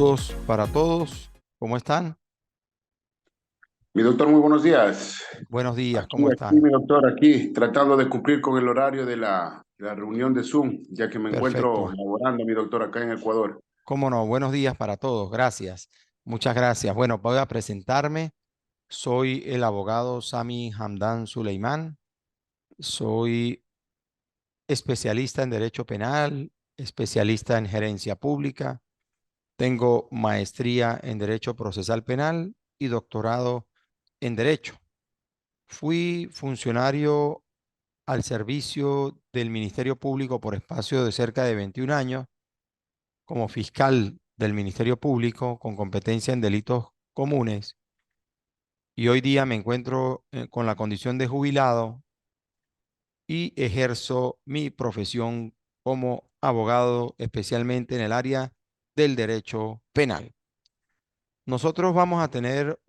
Saludos para todos. ¿Cómo están? Mi doctor, muy buenos días. Buenos días, Aquí, ¿cómo aquí, están? mi doctor, aquí, tratando de cumplir con el horario de la reunión de Zoom, ya que me encuentro Perfecto. laborando, mi doctor, acá en Ecuador. ¿Cómo no? Buenos días para todos. Gracias. Muchas gracias. Bueno, voy a presentarme. Soy el abogado Sami Hamdan Suleimán. Soy especialista en Derecho Penal, especialista en Gerencia Pública. Tengo maestría en Derecho Procesal Penal y doctorado en Derecho. Fui funcionario al servicio del Ministerio Público por espacio de cerca de 21 años como fiscal del Ministerio Público con competencia en delitos comunes y hoy día me encuentro con la condición de jubilado y ejerzo mi profesión como abogado, especialmente en el área del derecho penal. Nosotros vamos a tener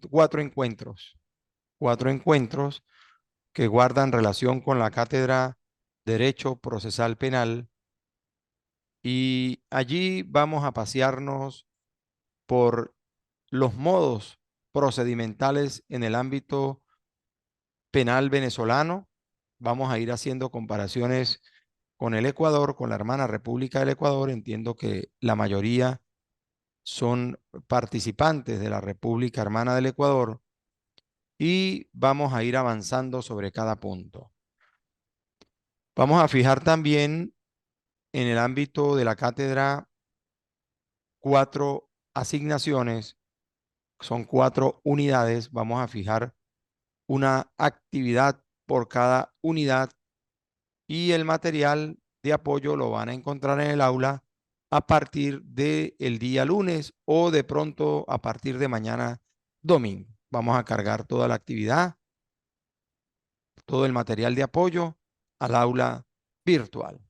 cuatro encuentros que guardan relación con la cátedra Derecho Procesal Penal y allí vamos a pasearnos por los modos procedimentales en el ámbito penal venezolano. Vamos a ir haciendo comparaciones con el Ecuador, con la hermana República del Ecuador. Entiendo que la mayoría son participantes de la República Hermana del Ecuador y vamos a ir avanzando sobre cada punto. Vamos a fijar también en el ámbito de la cátedra cuatro asignaciones, son cuatro unidades. Vamos a fijar una actividad por cada unidad y el material de apoyo lo van a encontrar en el aula a partir del día lunes o de pronto a partir de mañana domingo. Vamos a cargar toda la actividad, todo el material de apoyo al aula virtual.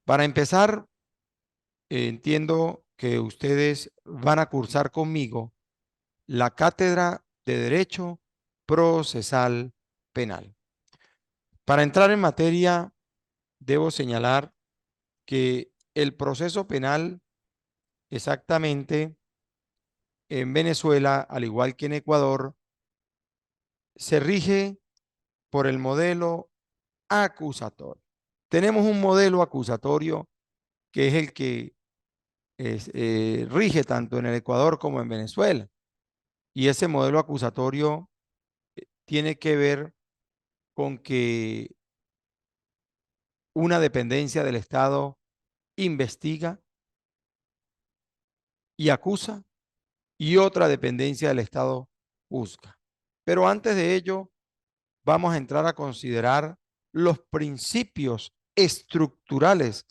Para empezar, entiendo que ustedes van a cursar conmigo la cátedra de Derecho Procesal Penal. Para entrar en materia, debo señalar que el proceso penal exactamente en Venezuela, al igual que en Ecuador, se rige por el modelo acusatorio. Tenemos un modelo acusatorio que es el que rige tanto en el Ecuador como en Venezuela. Y ese modelo acusatorio tiene que ver con que una dependencia del Estado investiga y acusa y otra dependencia del Estado juzga. Pero antes de ello, vamos a entrar a considerar los principios estructurales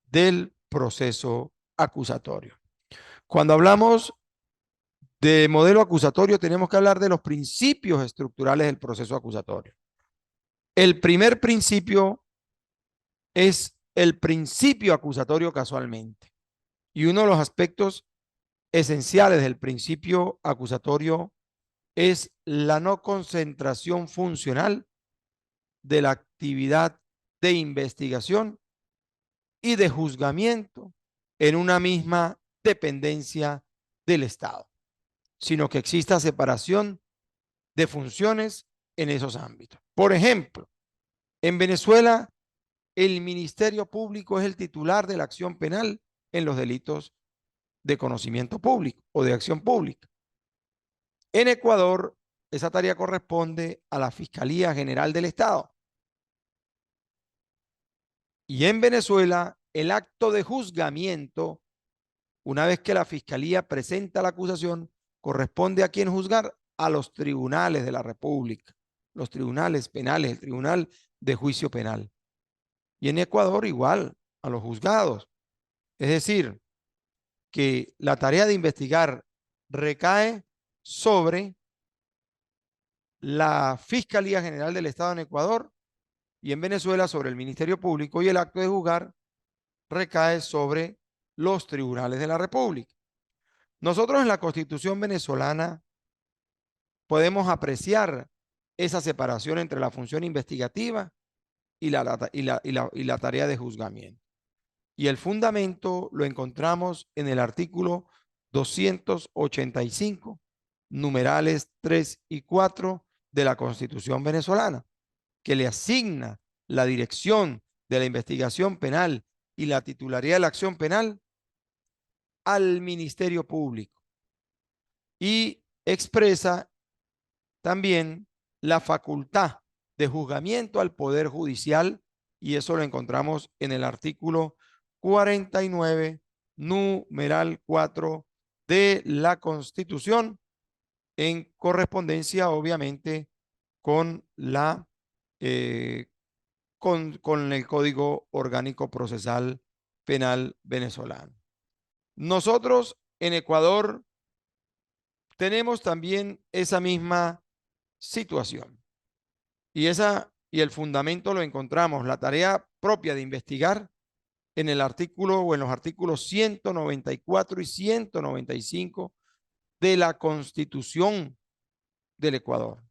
del proceso acusatorio. Cuando hablamos de modelo acusatorio, tenemos que hablar de los principios estructurales del proceso acusatorio. El primer principio es el principio acusatorio casualmente. Y uno de los aspectos esenciales del principio acusatorio es la no concentración funcional de la actividad de investigación y de juzgamiento en una misma dependencia del Estado, sino que exista separación de funciones en esos ámbitos. Por ejemplo, en Venezuela, el Ministerio Público es el titular de la acción penal en los delitos de conocimiento público o de acción pública. En Ecuador, esa tarea corresponde a la Fiscalía General del Estado. Y en Venezuela, el acto de juzgamiento, una vez que la Fiscalía presenta la acusación, corresponde a quién juzgar, a los tribunales de la República, los tribunales penales, el Tribunal de Juicio Penal. Y en Ecuador igual, a los juzgados. Es decir, que la tarea de investigar recae sobre la Fiscalía General del Estado en Ecuador y en Venezuela sobre el Ministerio Público y el acto de juzgar recae sobre los tribunales de la República. Nosotros en la Constitución venezolana podemos apreciar esa separación entre la función investigativa y la tarea de juzgamiento. Y el fundamento lo encontramos en el artículo 285, numerales 3 y 4 de la Constitución venezolana, que le asigna la dirección de la investigación penal y la titularidad de la acción penal al Ministerio Público y expresa también la facultad de juzgamiento al Poder Judicial, y eso lo encontramos en el artículo 49, numeral 4 de la Constitución, en correspondencia obviamente con la con el Código Orgánico Procesal Penal venezolano. Nosotros en Ecuador tenemos también esa misma situación. Y el fundamento lo encontramos, la tarea propia de investigar en el artículo o en los artículos 194 y 195 de la Constitución del Ecuador.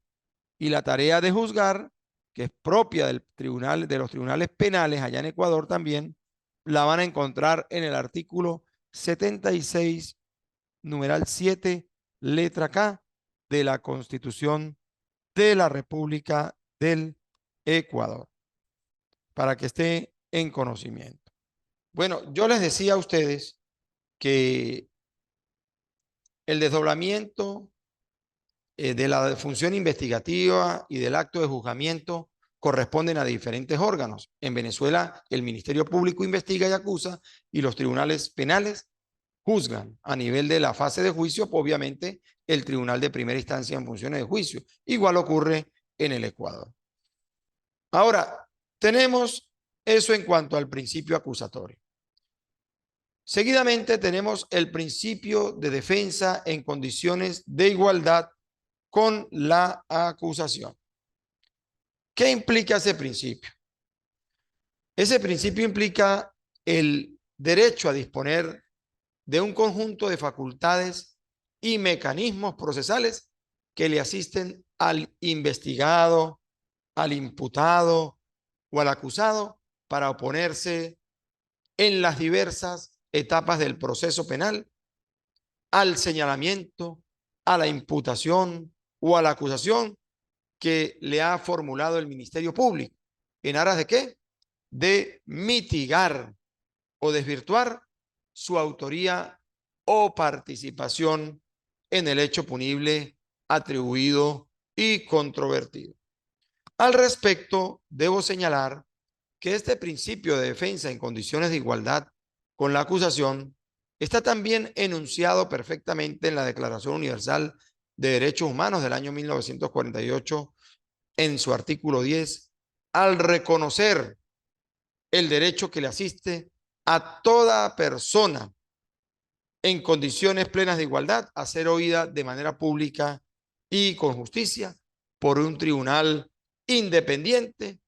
Y la tarea de juzgar, que es propia del tribunal, de los tribunales penales allá en Ecuador también, la van a encontrar en el artículo 76, numeral 7, letra K de la Constitución de la República del Ecuador, para que esté en conocimiento. Bueno, yo les decía a ustedes que el desdoblamiento de la función investigativa y del acto de juzgamiento corresponden a diferentes órganos. En Venezuela, el Ministerio Público investiga y acusa y los tribunales penales juzgan. A nivel de la fase de juicio, pues, obviamente, el Tribunal de Primera Instancia en funciones de juicio. Igual ocurre en el Ecuador. Ahora, tenemos eso en cuanto al principio acusatorio. Seguidamente tenemos el principio de defensa en condiciones de igualdad con la acusación. ¿Qué implica ese principio? Ese principio implica el derecho a disponer de un conjunto de facultades y mecanismos procesales que le asisten al investigado, al imputado o al acusado para oponerse en las diversas etapas del proceso penal al señalamiento, a la imputación o a la acusación que le ha formulado el Ministerio Público. ¿En aras de qué? De mitigar o desvirtuar su autoría o participación en el hecho punible atribuido y controvertido. Al respecto, debo señalar que este principio de defensa en condiciones de igualdad con la acusación está también enunciado perfectamente en la Declaración Universal de Derechos Humanos del año 1948 en su artículo 10, al reconocer el derecho que le asiste a toda persona en condiciones plenas de igualdad a ser oída de manera pública y con justicia por un tribunal independiente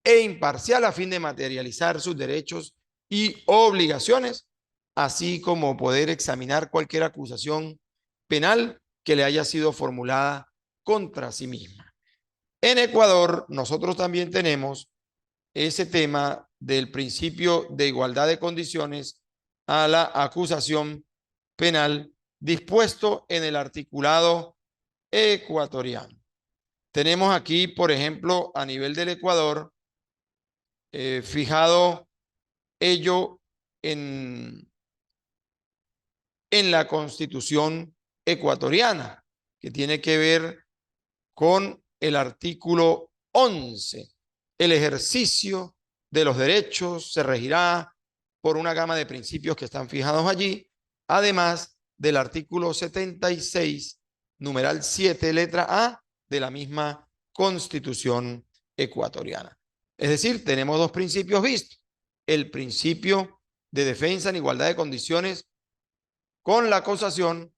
e imparcial a fin de materializar sus derechos y obligaciones, así como poder examinar cualquier acusación penal que le haya sido formulada contra sí misma. En Ecuador, nosotros también tenemos ese tema del principio de igualdad de condiciones a la acusación penal dispuesto en el articulado ecuatoriano. Tenemos aquí, por ejemplo, a nivel del Ecuador, fijado ello en la Constitución ecuatoriana, que tiene que ver con el artículo 11. El ejercicio de los derechos se regirá por una gama de principios que están fijados allí, además del artículo 76, numeral 7, letra A, de la misma Constitución ecuatoriana. Es decir, tenemos dos principios vistos. El principio de defensa en igualdad de condiciones con la acusación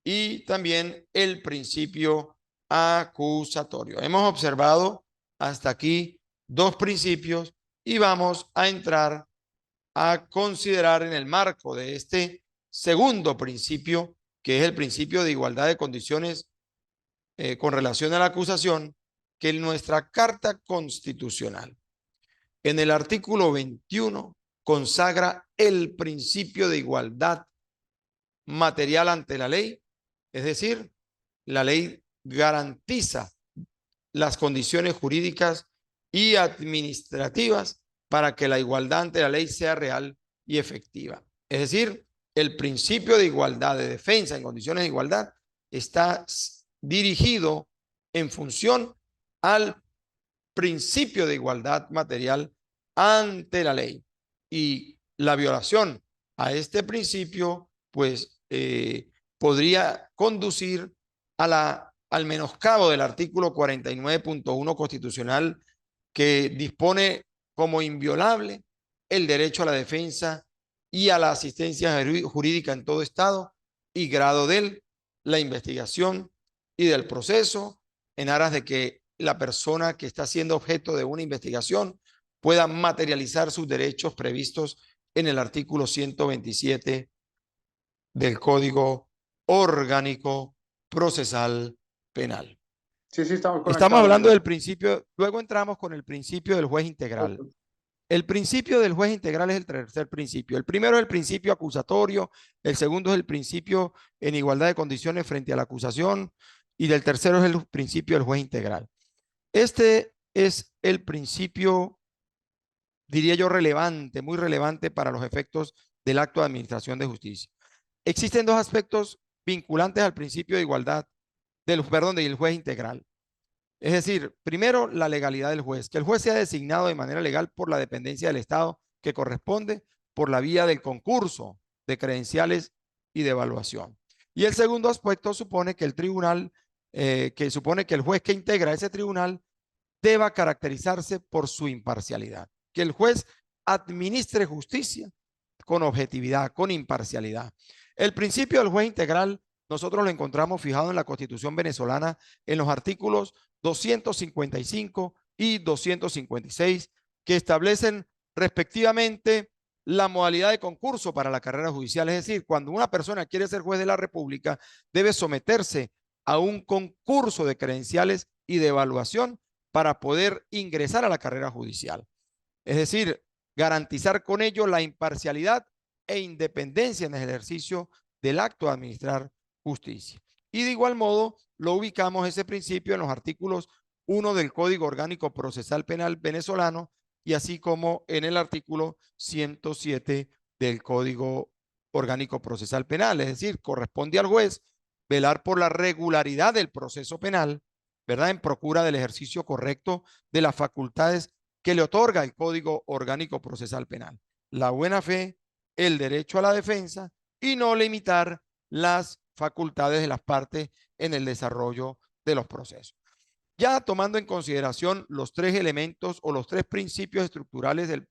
y también el principio acusatorio. Hemos observado hasta aquí dos principios y vamos a entrar a considerar en el marco de este segundo principio, que es el principio de igualdad de condiciones con relación a la acusación, que en nuestra Carta Constitucional, en el artículo 21, consagra el principio de igualdad material ante la ley, es decir, la ley garantiza las condiciones jurídicas y administrativas para que la igualdad ante la ley sea real y efectiva. Es decir, el principio de igualdad, de defensa en condiciones de igualdad, está dirigido en función al principio de igualdad material ante la ley. Y la violación a este principio, pues, podría conducir al menoscabo del artículo 49.1 constitucional, que dispone como inviolable el derecho a la defensa y a la asistencia jurídica en todo estado y grado de la investigación y del proceso, en aras de que la persona que está siendo objeto de una investigación pueda materializar sus derechos previstos en el artículo 127 del Código Orgánico Procesal Penal. Sí, sí, estamos Estamos conectados. hablando del principio, luego entramos con el principio del juez integral. El principio del juez integral es el tercer principio. El primero es el principio acusatorio, el segundo es el principio en igualdad de condiciones frente a la acusación y del tercero es el principio del juez integral. Este es el principio, diría yo, relevante, muy relevante para los efectos del acto de administración de justicia. Existen dos aspectos vinculantes al principio de igualdad del juez integral. Es decir, primero, la legalidad del juez, que el juez sea designado de manera legal por la dependencia del Estado que corresponde por la vía del concurso de credenciales y de evaluación. Y el segundo aspecto supone que el tribunal, supone que el juez que integra ese tribunal deba caracterizarse por su imparcialidad, que el juez administre justicia con objetividad, con imparcialidad. El principio del juez integral nosotros lo encontramos fijado en la Constitución venezolana en los artículos 255 y 256, que establecen respectivamente la modalidad de concurso para la carrera judicial. Es decir, cuando una persona quiere ser juez de la República, debe someterse a un concurso de credenciales y de evaluación para poder ingresar a la carrera judicial. Es decir, garantizar con ello la imparcialidad e independencia en el ejercicio del acto de administrar justicia. Y de igual modo, lo ubicamos ese principio en los artículos 1 del Código Orgánico Procesal Penal venezolano y así como en el artículo 107 del Código Orgánico Procesal Penal. Es decir, corresponde al juez velar por la regularidad del proceso penal, ¿verdad? En procura del ejercicio correcto de las facultades que le otorga el Código Orgánico Procesal Penal. La buena fe, el derecho a la defensa y no limitar las facultades de las partes en el desarrollo de los procesos. Ya tomando en consideración los tres elementos o los tres principios estructurales del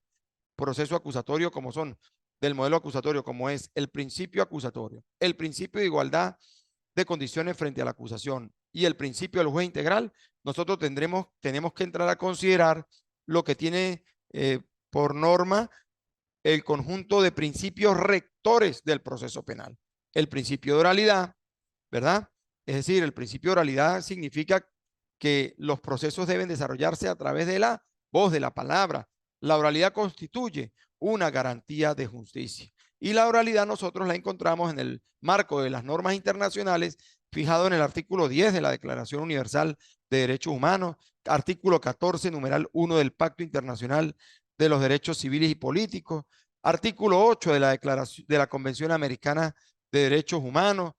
proceso acusatorio, como son del modelo acusatorio, como es el principio acusatorio, el principio de igualdad de condiciones frente a la acusación y el principio del juez integral, nosotros tenemos que entrar a considerar lo que tiene por norma el conjunto de principios rectores del proceso penal. El principio de oralidad, ¿verdad? Es decir, el principio de oralidad significa que los procesos deben desarrollarse a través de la voz, de la palabra. La oralidad constituye una garantía de justicia. Y la oralidad nosotros la encontramos en el marco de las normas internacionales, fijado en el artículo 10 de la Declaración Universal de Derechos Humanos, artículo 14, numeral 1 del Pacto Internacional de los Derechos Civiles y Políticos, artículo 8 de la Declaración de la Convención Americana de Derechos Humanos,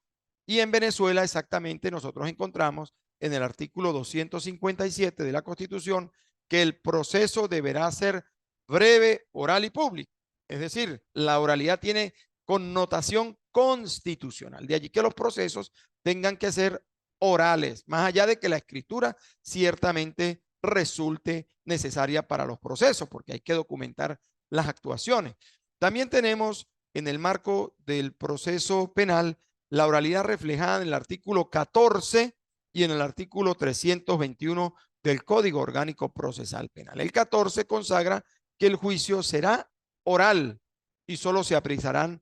y en Venezuela exactamente nosotros encontramos en el artículo 257 de la Constitución que el proceso deberá ser breve, oral y público. Es decir, la oralidad tiene connotación constitucional. De allí que los procesos tengan que ser orales, más allá de que la escritura ciertamente resulte necesaria para los procesos, porque hay que documentar las actuaciones. También tenemos en el marco del proceso penal la oralidad reflejada en el artículo 14 y en el artículo 321 del Código Orgánico Procesal Penal. El 14 consagra que el juicio será oral y solo se apreciarán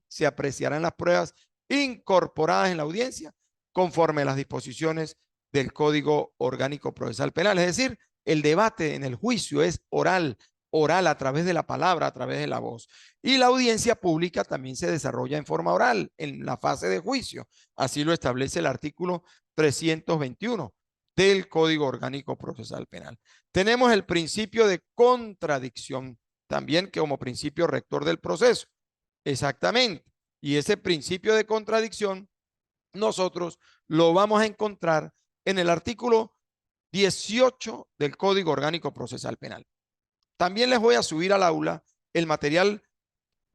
las pruebas incorporadas en la audiencia conforme a las disposiciones del Código Orgánico Procesal Penal. Es decir, el debate en el juicio es oral, oral, a través de la palabra, a través de la voz. Y la audiencia pública también se desarrolla en forma oral, en la fase de juicio. Así lo establece el artículo 321 del Código Orgánico Procesal Penal. Tenemos el principio de contradicción, también como principio rector del proceso. Exactamente. Y ese principio de contradicción nosotros lo vamos a encontrar en el artículo 18 del Código Orgánico Procesal Penal. También les voy a subir al aula el material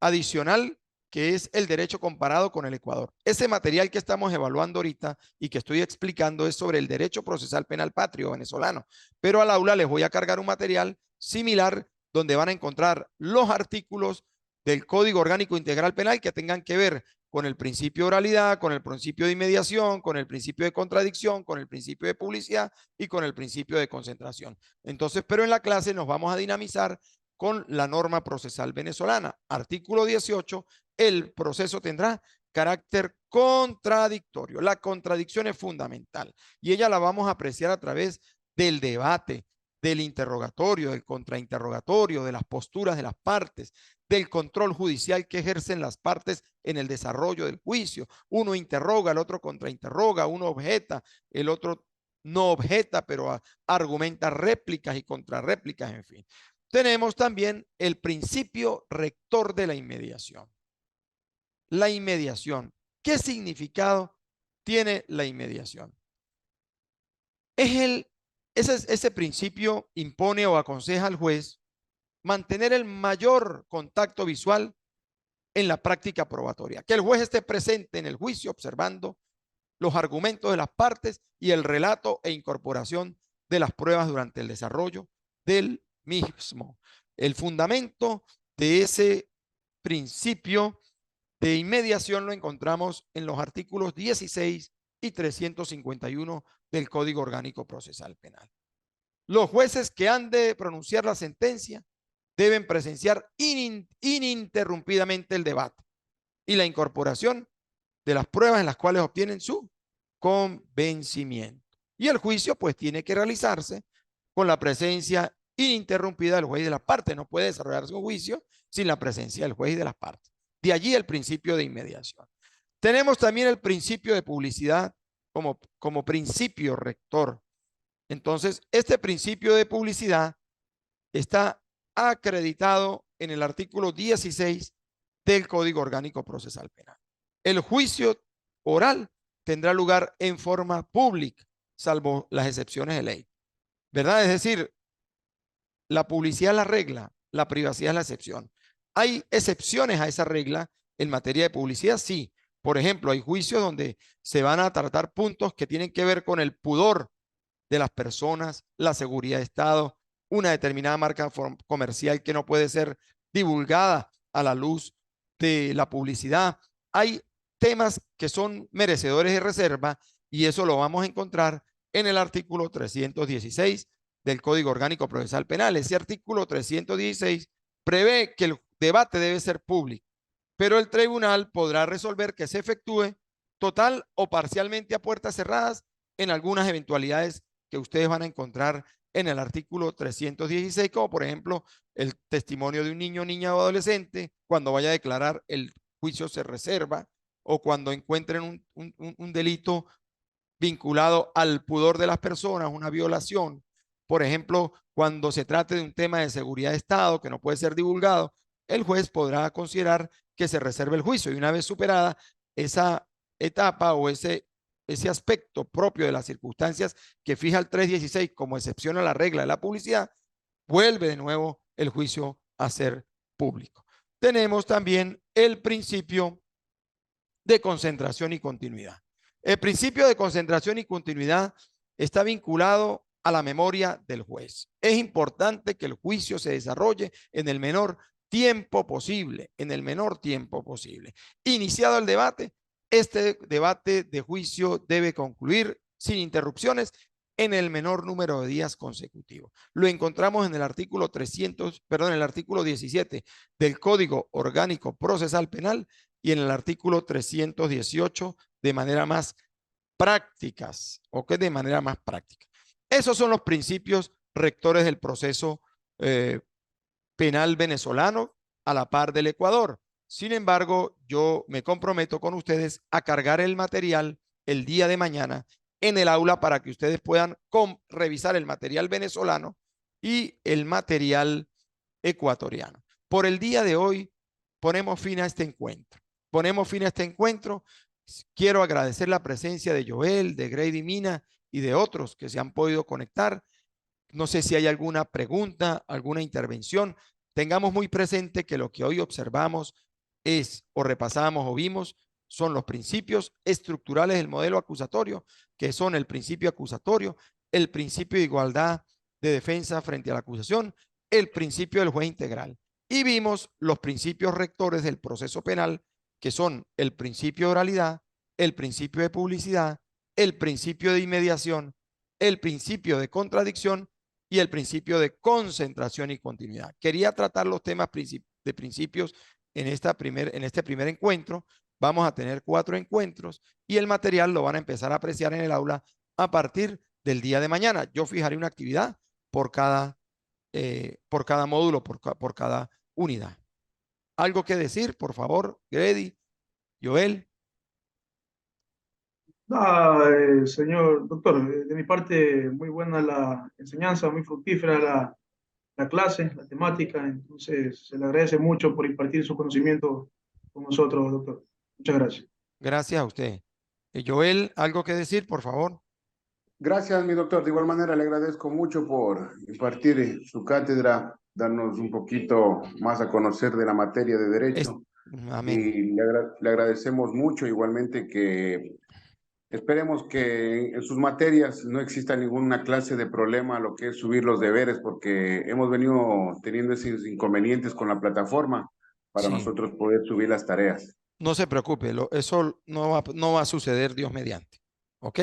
adicional que es el derecho comparado con el Ecuador. Ese material que estamos evaluando ahorita y que estoy explicando es sobre el derecho procesal penal patrio venezolano, pero al aula les voy a cargar un material similar donde van a encontrar los artículos del Código Orgánico Integral Penal que tengan que ver con el principio de oralidad, con el principio de inmediación, con el principio de contradicción, con el principio de publicidad y con el principio de concentración. Entonces, pero en la clase nos vamos a dinamizar con la norma procesal venezolana. Artículo 18, el proceso tendrá carácter contradictorio. La contradicción es fundamental y ella la vamos a apreciar a través del debate, del interrogatorio, del contrainterrogatorio, de las posturas de las partes, del control judicial que ejercen las partes en el desarrollo del juicio. Uno interroga, el otro contrainterroga, uno objeta, el otro no objeta, pero argumenta réplicas y contrarréplicas, en fin. Tenemos también el principio rector de la inmediación. La inmediación. ¿Qué significado tiene la inmediación? Ese principio impone o aconseja al juez mantener el mayor contacto visual en la práctica probatoria. Que el juez esté presente en el juicio observando los argumentos de las partes y el relato e incorporación de las pruebas durante el desarrollo del mismo. El fundamento de ese principio de inmediación lo encontramos en los artículos 16 y 351 del Código Orgánico Procesal Penal. Los jueces que han de pronunciar la sentencia deben presenciar ininterrumpidamente el debate y la incorporación de las pruebas en las cuales obtienen su convencimiento. Y el juicio pues tiene que realizarse con la presencia ininterrumpida del juez y de las partes. No puede desarrollarse un juicio sin la presencia del juez y de las partes. De allí el principio de inmediación. Tenemos también el principio de publicidad como principio rector. Entonces, este principio de publicidad está acreditado en el artículo 16 del Código Orgánico Procesal Penal. El juicio oral tendrá lugar en forma pública, salvo las excepciones de ley, ¿verdad? Es decir, la publicidad es la regla, la privacidad es la excepción. ¿Hay excepciones a esa regla en materia de publicidad? Sí. Por ejemplo, hay juicios donde se van a tratar puntos que tienen que ver con el pudor de las personas, la seguridad de Estado, una determinada marca comercial que no puede ser divulgada a la luz de la publicidad. Hay temas que son merecedores de reserva y eso lo vamos a encontrar en el artículo 316 del Código Orgánico Procesal Penal. Ese artículo 316 prevé que el debate debe ser público, pero el tribunal podrá resolver que se efectúe total o parcialmente a puertas cerradas en algunas eventualidades que ustedes van a encontrar en el artículo 316, como por ejemplo el testimonio de un niño, niña o adolescente, cuando vaya a declarar el juicio se reserva, o cuando encuentren un delito vinculado al pudor de las personas, una violación. Por ejemplo, cuando se trate de un tema de seguridad de Estado que no puede ser divulgado, el juez podrá considerar que se reserve el juicio y una vez superada esa etapa o ese aspecto propio de las circunstancias que fija el 316 como excepción a la regla de la publicidad, vuelve de nuevo el juicio a ser público. Tenemos también el principio de concentración y continuidad. El principio de concentración y continuidad está vinculado a la memoria del juez. Es importante que el juicio se desarrolle en el menor tiempo posible, en el menor tiempo posible. Iniciado el debate, este debate de juicio debe concluir sin interrupciones en el menor número de días consecutivos. Lo encontramos en el artículo 17 del Código Orgánico Procesal Penal y en el artículo 318 de manera más prácticas, o que de manera más práctica. Esos son los principios rectores del proceso penal venezolano a la par del Ecuador. Sin embargo, yo me comprometo con ustedes a cargar el material el día de mañana en el aula para que ustedes puedan revisar el material venezolano y el material ecuatoriano. Por el día de hoy ponemos fin a este encuentro. Ponemos fin a este encuentro. Quiero agradecer la presencia de Joel, de Grady Mina y de otros que se han podido conectar. No sé si hay alguna pregunta, alguna intervención. Tengamos muy presente que lo que hoy observamos es o repasamos o vimos son los principios estructurales del modelo acusatorio, que son el principio acusatorio, el principio de igualdad de defensa frente a la acusación, el principio del juez integral. Y vimos los principios rectores del proceso penal, que son el principio de oralidad, el principio de publicidad, el principio de inmediación, el principio de contradicción y el principio de concentración y continuidad. Quería tratar los temas de principios en este primer encuentro. Vamos a tener 4 encuentros y el material lo van a empezar a apreciar en el aula a partir del día de mañana. Yo fijaré una actividad por cada módulo, por cada unidad. ¿Algo que decir, por favor, Grady, Joel? Señor doctor, de mi parte, muy buena la enseñanza, muy fructífera la clase, la temática, entonces se le agradece mucho por impartir su conocimiento con nosotros, doctor. Muchas gracias. Gracias a usted. Joel, ¿algo que decir, por favor? Gracias, mi doctor. De igual manera, le agradezco mucho por impartir su cátedra, darnos un poquito más a conocer de la materia de Es, derecho. amén. Y le agradecemos mucho igualmente que esperemos que en sus materias no exista ninguna clase de problema a lo que es subir los deberes, porque hemos venido teniendo esos inconvenientes con la plataforma para Sí, nosotros poder subir las tareas. no se preocupe, eso no va a suceder Dios mediante. ¿Ok?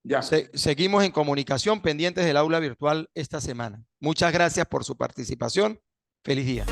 Ya. Seguimos en comunicación pendientes del aula virtual esta semana. Muchas gracias por su participación. Feliz día.